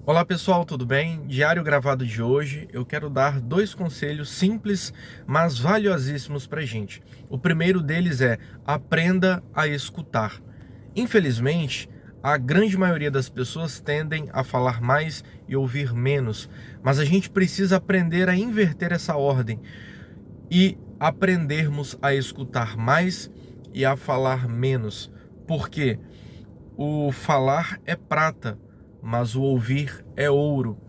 Olá pessoal, tudo bem? Diário gravado de hoje, eu quero dar dois conselhos simples, mas valiosíssimos para gente. O primeiro deles é: aprenda a escutar. Infelizmente, a grande maioria das pessoas tendem a falar mais e ouvir menos, mas a gente precisa aprender a inverter essa ordem e aprendermos a escutar mais e a falar menos. Porque o falar é prata, mas o ouvir é ouro.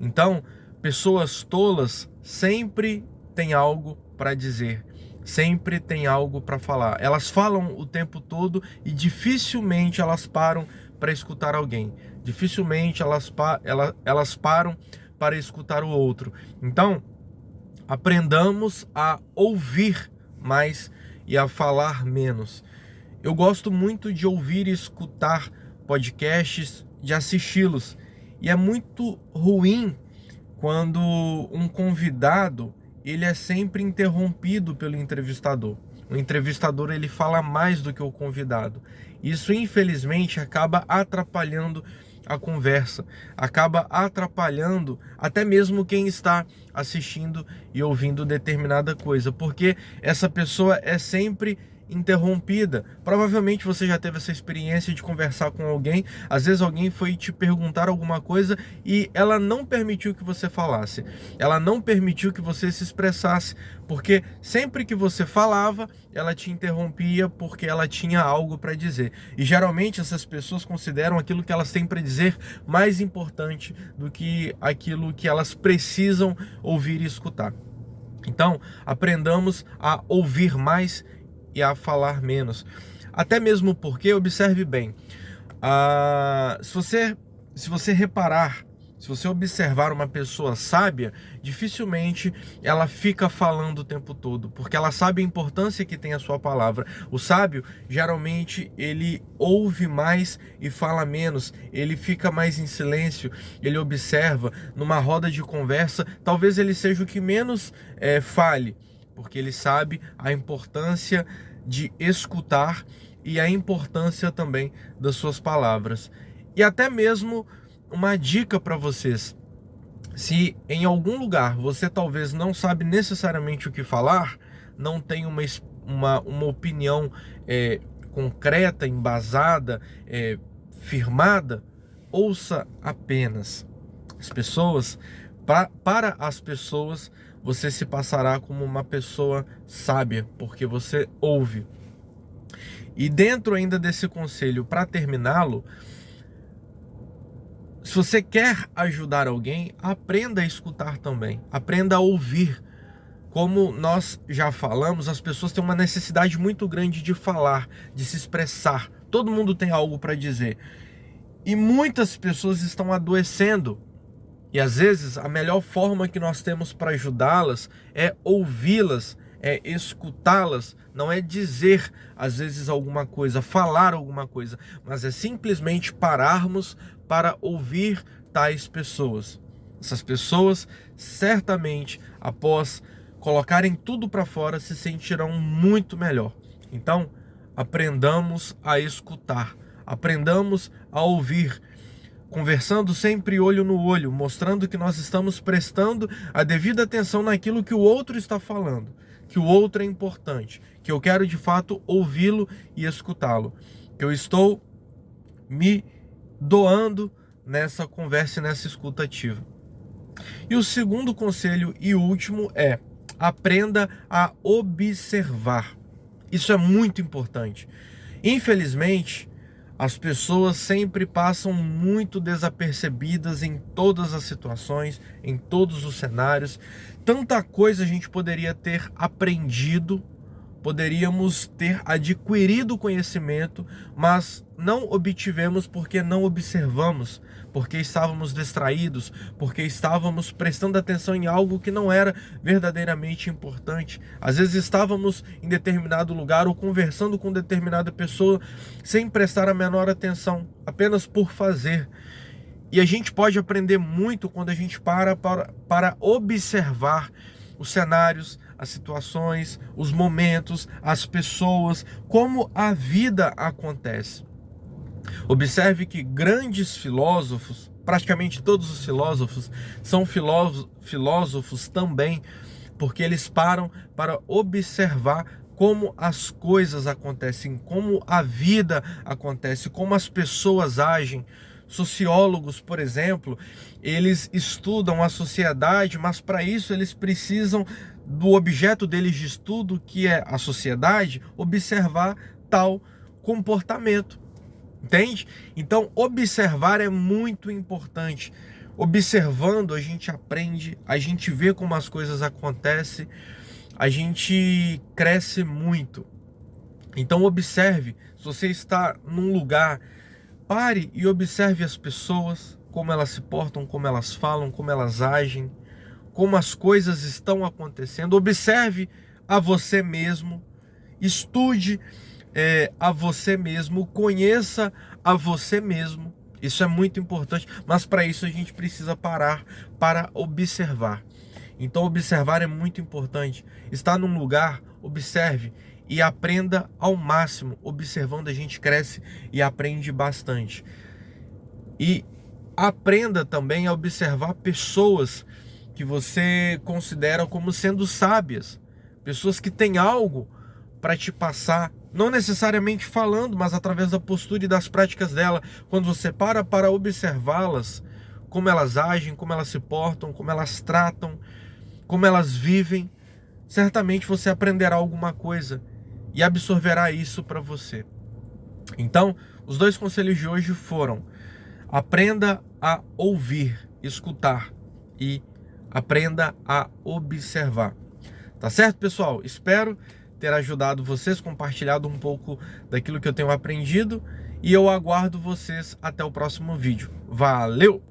Então, pessoas tolas sempre têm algo para dizer, sempre têm algo para falar. Elas falam o tempo todo e dificilmente elas param para escutar alguém. Dificilmente elas param para escutar o outro. Então, aprendamos a ouvir mais e a falar menos. Eu gosto muito de ouvir e escutar podcasts, de assisti-los. E é muito ruim quando um convidado, ele é sempre interrompido pelo entrevistador. O entrevistador, ele fala mais do que o convidado. Isso, infelizmente, acaba atrapalhando a conversa, acaba atrapalhando até mesmo quem está assistindo e ouvindo determinada coisa, porque essa pessoa é sempre interrompida. Provavelmente você já teve essa experiência de conversar com alguém, às vezes alguém foi te perguntar alguma coisa e ela não permitiu que você falasse, ela não permitiu que você se expressasse, porque sempre que você falava, ela te interrompia porque ela tinha algo para dizer. E geralmente essas pessoas consideram aquilo que elas têm para dizer mais importante do que aquilo que elas precisam ouvir e escutar. Então, aprendamos a ouvir mais e a falar menos. Até mesmo porque, observe bem, se você reparar, se você observar uma pessoa sábia, dificilmente ela fica falando o tempo todo, porque ela sabe a importância que tem a sua palavra. O sábio, geralmente, ele ouve mais e fala menos, ele fica mais em silêncio, ele observa. Numa roda de conversa, talvez ele seja o que menos fale, porque ele sabe a importância de escutar e a importância também das suas palavras. E até mesmo uma dica para vocês: se em algum lugar você talvez não sabe necessariamente o que falar, não tem uma opinião concreta, embasada, firmada, ouça apenas. As pessoas, para as pessoas, você se passará como uma pessoa sábia, porque você ouve. E dentro ainda desse conselho, para terminá-lo, se você quer ajudar alguém, aprenda a escutar também, aprenda a ouvir. Como nós já falamos, as pessoas têm uma necessidade muito grande de falar, de se expressar. Todo mundo tem algo para dizer. E muitas pessoas estão adoecendo. E às vezes a melhor forma que nós temos para ajudá-las é ouvi-las, é escutá-las. Não é dizer às vezes alguma coisa, falar alguma coisa, mas é simplesmente pararmos para ouvir tais pessoas. Essas pessoas certamente, após colocarem tudo para fora, se sentirão muito melhor. Então, aprendamos a escutar, aprendamos a ouvir, conversando sempre olho no olho, mostrando que nós estamos prestando a devida atenção naquilo que o outro está falando, que o outro é importante, que eu quero de fato ouvi-lo e escutá-lo, que eu estou me doando nessa conversa e nessa escuta ativa. E o segundo conselho e último é: aprenda a observar. Isso é muito importante. Infelizmente, as pessoas sempre passam muito desapercebidas em todas as situações, em todos os cenários. Tanta coisa a gente poderia ter aprendido, poderíamos ter adquirido conhecimento, mas não obtivemos porque não observamos, porque estávamos distraídos, porque estávamos prestando atenção em algo que não era verdadeiramente importante. Às vezes estávamos em determinado lugar ou conversando com determinada pessoa sem prestar a menor atenção, apenas por fazer. E a gente pode aprender muito quando a gente para observar os cenários, as situações, os momentos, as pessoas, como a vida acontece. Observe que grandes filósofos, praticamente todos os filósofos são filósofos também, porque eles param para observar como as coisas acontecem, como a vida acontece, como as pessoas agem. Sociólogos, por exemplo, eles estudam a sociedade, mas para isso eles precisam do objeto deles de estudo, que é a sociedade, observar tal comportamento. Entende? Então, observar é muito importante. Observando, a gente aprende, a gente vê como as coisas acontecem, a gente cresce muito. Então, observe. Se você está num lugar, pare e observe as pessoas, como elas se portam, como elas falam, como elas agem, como as coisas estão acontecendo. Observe a você mesmo, estude a você mesmo, conheça a você mesmo. Isso é muito importante, mas para isso a gente precisa parar para observar. Então observar é muito importante. Está num lugar, observe e aprenda ao máximo. Observando a gente cresce e aprende bastante. E aprenda também a observar pessoas que você considera como sendo sábias, pessoas que têm algo para te passar, não necessariamente falando, mas através da postura e das práticas dela. Quando você para observá-las, como elas agem, como elas se portam, como elas tratam, como elas vivem, certamente você aprenderá alguma coisa e absorverá isso para você. Então, os 2 conselhos de hoje foram: aprenda a ouvir, escutar, e aprenda a observar. Tá certo, pessoal? Espero ter ajudado vocês, compartilhado um pouco daquilo que eu tenho aprendido, e eu aguardo vocês até o próximo vídeo. Valeu!